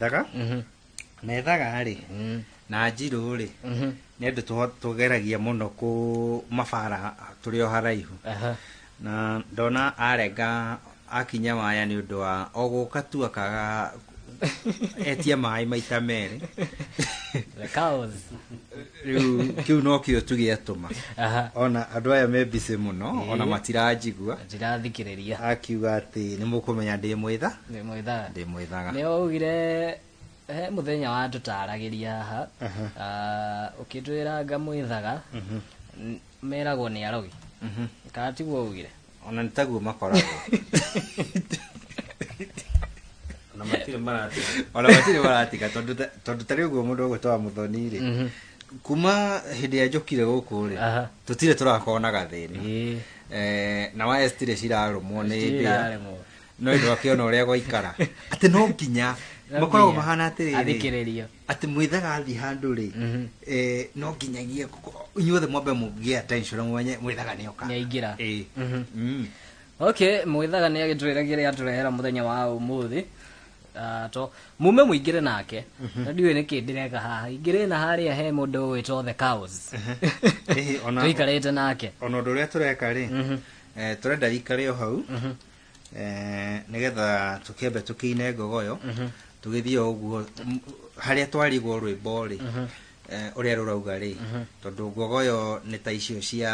Daga? Methaga rĩ na njirũ rĩ nĩ andũ tũgeragia mũno kũ mabara tũrĩ o haraihu na ndona arenga akinya waya nĩ ũndũ wa o gũka tu akaga etia maĩ maita merĩ rĩu kĩu no kĩo tũgĩatũma ona andũ aya me busy mũno ona matiranjigua akiuga atĩ nĩ mũkũmenya ndĩ mwĩthaga nĩ ougire he muthenya wa tũtaragĩria haha ũkĩtwĩra ngamwĩthaga meragwo nĩ arogi kana tiguo ugire ona nĩ taguo makoragwo ona matirĩ maratika tondũ tarĩ ũguo mũndũ ũgũtwara Mũthoni rĩ kuma hĩndĩ ya njũkire gũkũ rĩ tũtirĩ tũrakorwo na gathĩna na waya citirĩ cirarũmwo nĩ mbĩa no indo akĩona ũrĩa gwaikara atĩ no nginya makoragwo mahana atĩrĩrĩ atĩ mwĩthaga athiĩ handũ rĩ no nginyagia inyuothe mwambe mũgĩe attention mwenye mwĩthaga nĩoka nĩaingĩra okay mwĩthaga nĩagĩtwĩra kĩrĩa atũrehera mũthenya wa ũmũthĩ to mume mũingĩre nake na ndiũĩ nĩkĩ ndĩreka haha ingĩrĩ na harĩa he mũndũ wĩtwo the cows tũikarĩte nake ona ũndũ ũrĩa tũreka rĩ tũrenda ikare o hau nĩgetha tũkĩambe tũkĩine ngogoyo tũgĩthiĩ ũguo harĩa twarigwo rwĩmbo rĩ ũrĩa rũrauga rĩ tondũ ngogoyo nĩ ta icio cia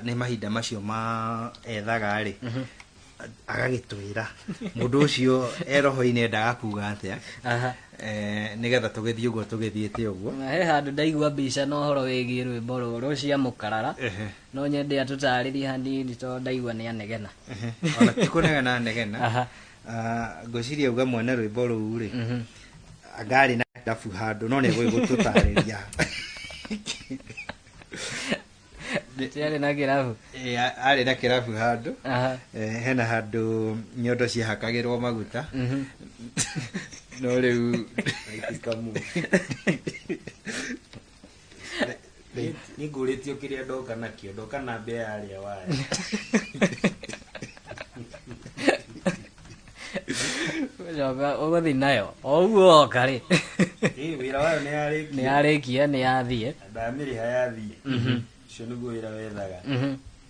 nĩ mahinda macio ma ethaga rĩ agagĩtwĩra mũndũ ũcio eroho-inĩ endaga kuga atĩa nĩgetha tũgĩthiĩ ũguo tũgĩthiĩte ũguo he handũ ndaigua mbica na ũhoro wĩgiĩ rwĩmbo rũrũ cia mũkarara no nyende atũtarĩrie hanini tondũ ndaigua nĩ anegena ona ti kũnegena anegena ngwĩciria uga mwene rwĩmbo rũu rĩ ngarĩ na kĩrabu handũ no nĩ gũtũtarĩria arĩ na kĩrabu arĩ na kĩrabu handũ hena handũ nyondo ciahakagĩrwo maguta no rĩu nĩ ngũrĩtio kĩrĩa ndoka nakĩo ndoka na mbĩa yarĩa waya ũgũthiĩ nayo o ũguo oka rĩ wĩra wayo nĩ yarĩkia nĩ yathiĩ ndamĩrĩha yathiĩ ũcio nĩguo wĩra wethaga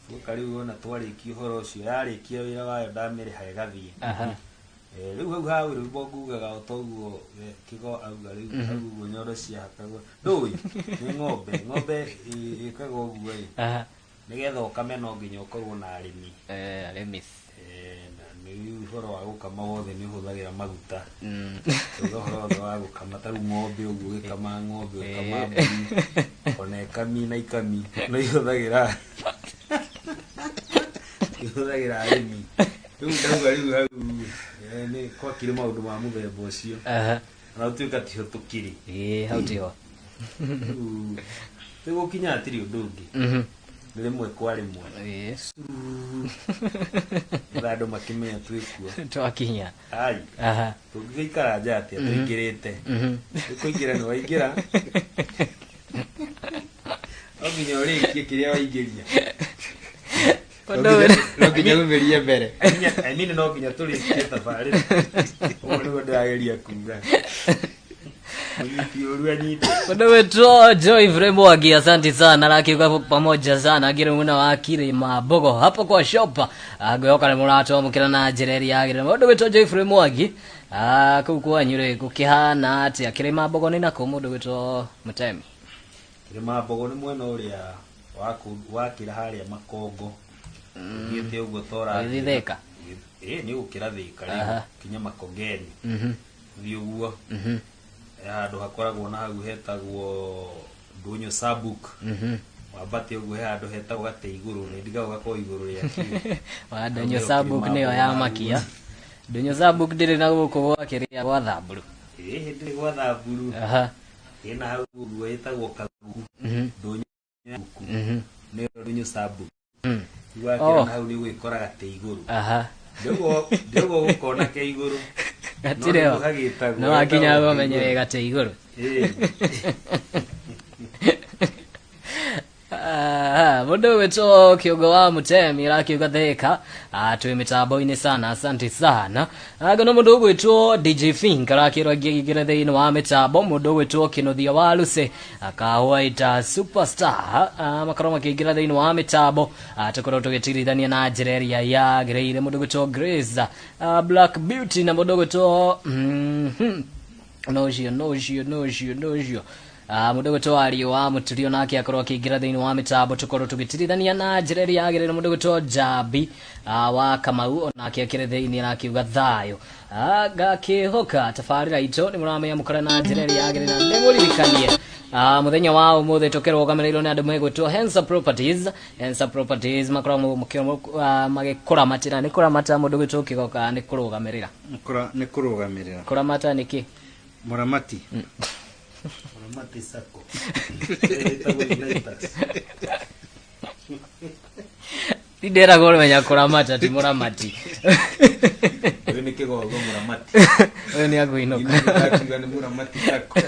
guoka rĩu ona twarĩkia ũhoro ũcio yarĩkia wĩra wayo ndamĩrĩha ĩgathiĩ rĩu hau ha rwĩmbo ngugaga o toguo Kigo auga rĩu hau ũguo nyondo ciahakagwo ndũĩ nĩ ng'ombe ĩkaga ũguo nĩgetha ũkame no nginya ũkorwo na arĩmi nĩ ũhoro wa gũkama wothe nĩ ũhũthagĩra maguta ũhoro wothe wa gũkama ta rĩu ng'ombe ũguo ũgĩkama ng'ombe ũkama mbũri ona ĩkami na ikami no ihũthagĩra arĩmi rĩu ndauga rĩu hau nĩ gwakire maũndũ ma mũthemba ũcio na ũtuĩka tiho tũkĩrĩ hau tiho tũgũkinya hatirĩ ũndũ ũngĩ rĩmwe kwa rĩmwe andũ makĩmenya twĩkuo twakinya tũngĩgĩikara nja atĩa tũingĩrĩte kũingĩra nĩ waingĩra no nginya ũrĩkie kĩrĩa waingĩria no nginya ũmerie mbere no nginya tũrĩkie tabarĩra ũguo nĩguo ndĩrageria kuga Kuna wetu Joyfrey Mwangi, asante sana lakiuka pamoja sana ngire muna wa Kirima Mbogo hapo kwa shopa agweoka na murato mukira na jereri yagire mundu wetu Joyfrey Mwangi kukwa nyure kukihana ati Kirima Mbogo ni nako mundu wetu Mutemi Kirima Mbogo ni mwena uria wakira haria Makongo thiete uguo tora thitheka ni gukira thika ri kinya Makongeni thi uguo handũ hakoragwo na hau hetagwo Ndũnyũ Sabuk wambate ũguo he handũ hetagwo gate igũrũ nĩ ndiga ũgakorwo igũrũ rĩa wa Ndũnyũ Sabuk nĩyo ya makia Ndũnyũ Sabuk ndĩrĩ na gũkũ gwa kĩrĩa gwa Thamburu ndĩrĩ gwa Thamburu ĩna hau ũguo hetagwo Kagugu Ndũnyũ Sabuk nĩyo Ndũnyũ Sabuk gwakĩra hau nĩ gwĩkora gate igũrũ ndĩguo gũkona ke igũrũ gatireo no akinya gomenye gate igũrũ Mundu wetu Kiogo wa Mutemi rakiuga theka twi mitambo-ini sana asante sana gono mundu wetu DJ Fink rakirwa gigira thiini wa mitambo mundu wetu Kinothia wa Luce akawaita superstar makaroma gigira thiini wa mitambo tukorwo tugitirithania na njereria ya gireire mundu wetu Grace Black Beauty na mundu wetu nojio mundu wetu ari wa muturio nake akorwo akigira thiini wa mitambo tukorwo tugitirithania na njireri yagirira mundu wetu Jabi wa Kamau onake akire thiini arakiuga thayo gakihoka tafarira ito ni muramenya mukora na njireri yagirira ndimuririkanie muthenya wa umuthe tukerwo gamereirwo ni andu megwitwo Hensa Properties makora magikura matira ni kuramata mundu wetu kigoka ni kurugamirira kuramata niki Muramati Muramati sako Tidera gore menya kuramata ti muramati ni kigogo muramati ni aguinoka ni muramati sako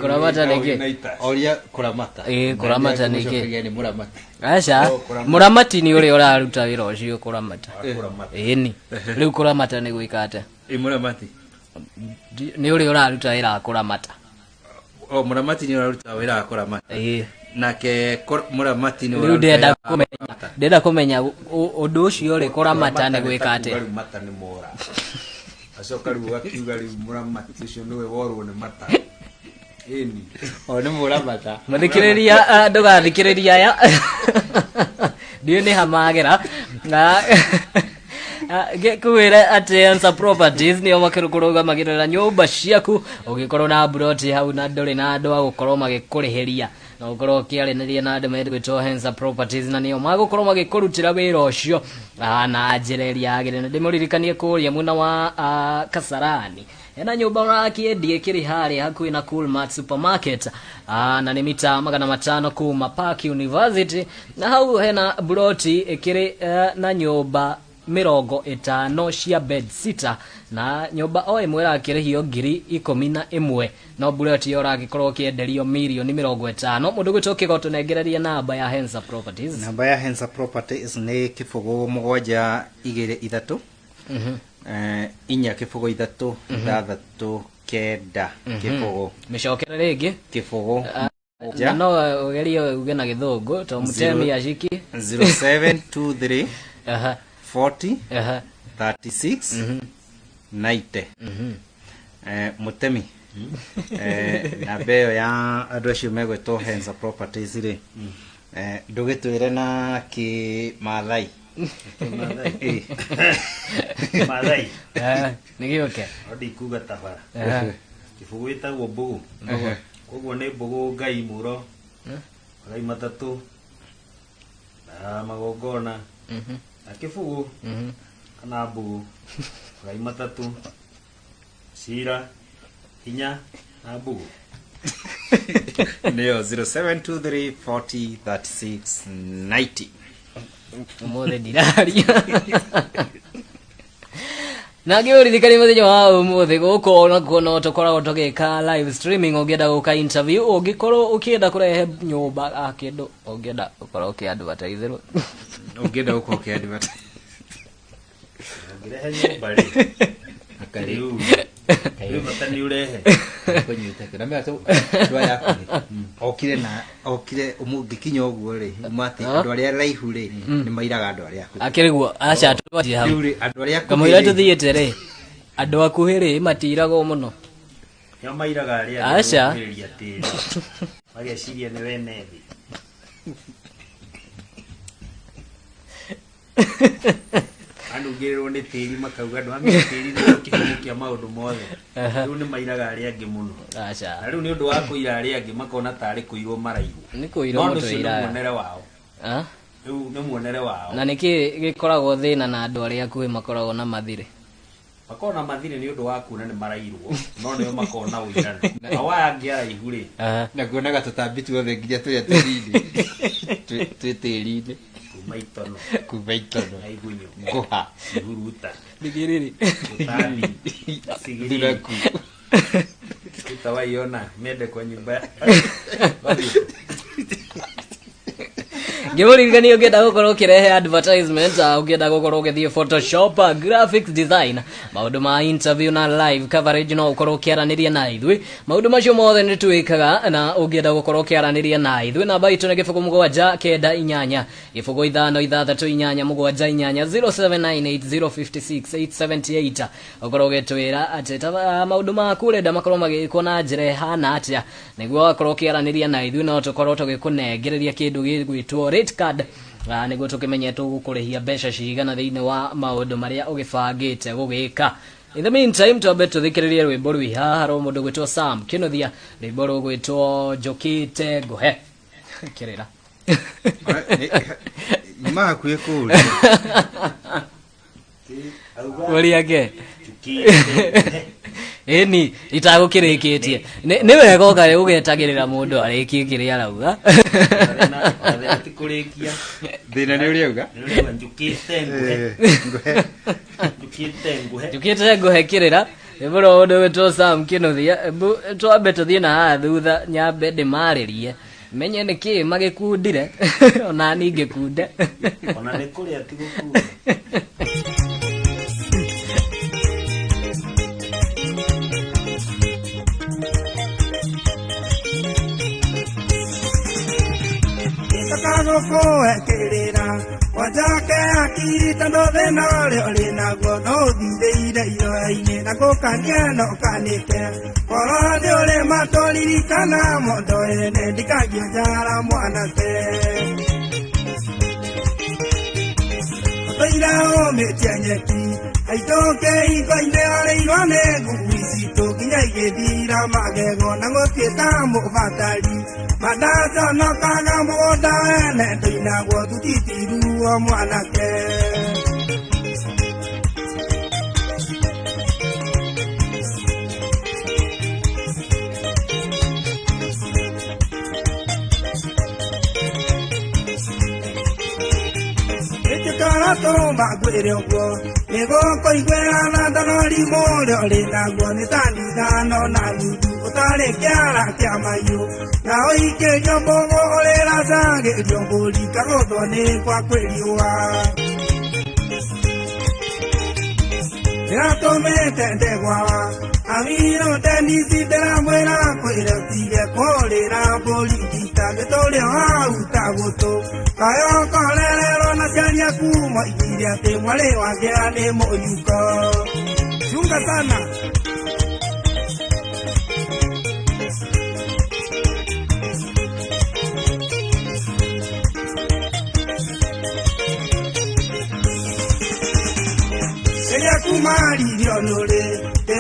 kuramata niki oria kuramata kuramata niki ni muramati acha muramati ni uri uraruta wira ucio kuramata ni riu kuramata ni gwikate muramati ni uri uraruta wira kuramata muramati ni uraruta wira kuramata nake muramati ni uraruta ndenda kumenya undu ucio uri kuramata ni gwikate kuramata ni mora acoka riu akiuga riu muramati ucio niwe worwo ni mata ni muramata muthikiriria ndugathikiriria ya ndio ni hamagera kuwira ati Hensa Properties ni omakirukuruga magirira nyumba ciaku ugikorwo na broti hau na nduri na andu agukorwo magikurihiria na ukorwo kiariniria na andu megwitwo Hensa Properties na nio magukorwo magikurutira wira ucio na njireri yagirira ndimuririkanie kuria muna wa Kasarani ena nyumba urakiendie kiri hari hakuhi na Coolmart Supermarket na ni mita 500 kuma Park University na hau hena broti ikiri na nyumba 50 cia bed sitter na nyumba o imwe rakirihio 11,000 no broti yora gikorwo kienderio milioni 50 mundu gwitwo kigoto nengereria namba ya Hensa Properties. Namba ya Hensa Properties ni kifugo 723 inya kifugo 3 kenda kifugo micokera ringi kifugo no ugerio uge na githungu to Mutemi ashiki 0723 40 36 90 Mutemi na beo ya address megwetwo Hensa Properties ri ndugitwire na ki Mathai Mathai nigioke odi kuga tabara kifugo itagwo mbugu koguo ni mbugu ngai muro ngai matatu na magongona na kifugo kana mbugu ngai matatu sira hinya na mbugu nio 0723 40 36 90 umothe ndiraria na ngiuririkani muthenya wa umuthe guko na kuona tukoragwo tugika live streaming ungienda guka interview ungikorwo ukienda kurehe nyumba akindu ungienda ukorwo ukiadvertiserwo ungienda guko ukiadvertise ngirehe nyumba ri akariu kayo matani urehe kunyita kana me ato ndwa yako okire umugikinya uguo ri mati andu aria raihu ri ni mairaga andu aria akiriguo acha twaje hau andu aria kamwira tuthiete ri andu akuhiri matirago muno yo mairaga aria acha mageciria ni wene thi andu ngirwo ni tiri makauga andu amwe tiri ni kihumo kia maundu mothe riu ni mairaga aria angi muno acha na riu ni undu wa kuira aria angi makona tari kuirwo maraihu ni kuirwo mutuira muonere wao riu ni muonere wao na niki gikoragwo thina na andu aria akuhi makoragwo na mathire makona mathire ni undu wa kuona ni marairwo no nio makona uirana awa angi araihu ri na kuonaga tutambi tuothe nginya turia tirinde twitiri-ini kumaitono aigunyo nguha huruta digiriri utani sigiri utawaiona mede kwa nyumba Ngĩmũririkania ũngĩenda gũkorwo ũkĩrehe advertisement, ũngĩenda gũkorwo ũgĩthiĩ Photoshop, graphics design, maũndũ ma interview na live coverage no ũkorwo ũkĩaranĩria na ithuĩ. Maũndũ macio mothe nĩ twĩkaga, na ũngĩenda gũkorwo ũkĩaranĩria na ithuĩ, namba itũ nĩ 0798 538 0798056878. Ũkorwo ũgĩtwĩra atĩ maũndũ maku ũrenda makorwo magĩkwo na njĩra ĩhana atĩa, nĩguo wakorwo ũkĩaranĩria na ithuĩ no tũkorwo tũgĩkũnengereria kĩndũ gĩgwĩtwo rate card, nĩguo tũkĩmenye tũgũkũrĩhia mbeca cigana thĩinĩ wa maũndũ marĩa ũgĩbangĩte gũgĩka. In the meantime, twambe tũthikĩrĩrie rwĩmbo rwĩ haha rwa mũndũ gwĩtwo Sam Kĩnuthia, rwĩmbo rũgwĩtwo Njũkĩte Ngũhe. Kĩrĩra makuĩ kũrĩ ũrĩake ĩni itagũkĩrĩkĩtie nĩ wega ũkarĩ ũgetagĩrĩra mũndũ arĩkie kĩrĩa arauga. Thĩna nĩ ũrĩa auga Njũkĩte Ngũhe kĩrĩra rwĩmbo rwa mũndũ gwĩtwo Sam Kĩnuthia. Twambe tũthiĩ na haha thutha nyambe ndĩmarĩrie menye nĩkĩ magĩkundire ona ningĩkunde ona nĩ kũrĩa ti gũkunda. Kũhekĩrĩra wajake akiri tondũ thĩna ũrĩa ũrĩ naguo no ũthithĩire iroya-inĩ na gũkania no ũkanĩke korwo nĩ ũrĩ matũririkana mũndũ ene ndikagio njara mwanake ũtũire ũmĩtie nyeki aitũke hingo-inĩ arĩirwo nĩ ngui citũ nginya igĩthira magego na gũtuĩka mũbatari mandaconokaga mũgũnda wene ndũinagwo tutitiruo mwanake tũrũmba ngwĩre ũguo nĩgũkũiguĩra na ndanorimu ũrĩa ũrĩ naguo nĩ tandithano na nuthu ũtarĩ kĩara kĩa mahiũ na ũikĩrio mbũgũ ũrĩracagĩrio mbũri kagũthwo nĩ kwa kwĩriũa nĩratũmĩte ndegwawa Amiro Denisi ndĩramwĩra kwĩra ũtige kũrĩra mbũri ngita gĩtũrĩa wauta gũtũ kayo korererwo na ciaria kuma igire atĩ mwarĩ wangĩa nĩ mũnyuko chunga sana Seria kumaririo nũrĩ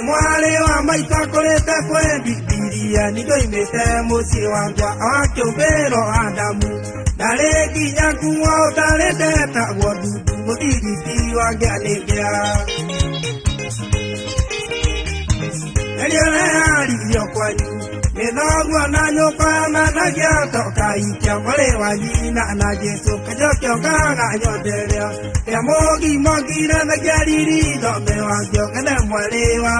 mwarĩ wa maitũ akũrĩte kwendithiria nĩndoimĩte mũciĩ wakwa akĩũmbĩrwo Adamu ndarĩ nginya kuo ũtarĩ ndetagwo ndundu mũthigiti wangĩanĩkĩa nĩrĩoreharirio kwanyu nĩ thoguo na nyũkwa managia toka ikia mwarĩ wa nyina na Jesũ kajokio ngaganyonderea rĩa mũgimogire thagia riri thome wakĩo ngene mwarĩ wa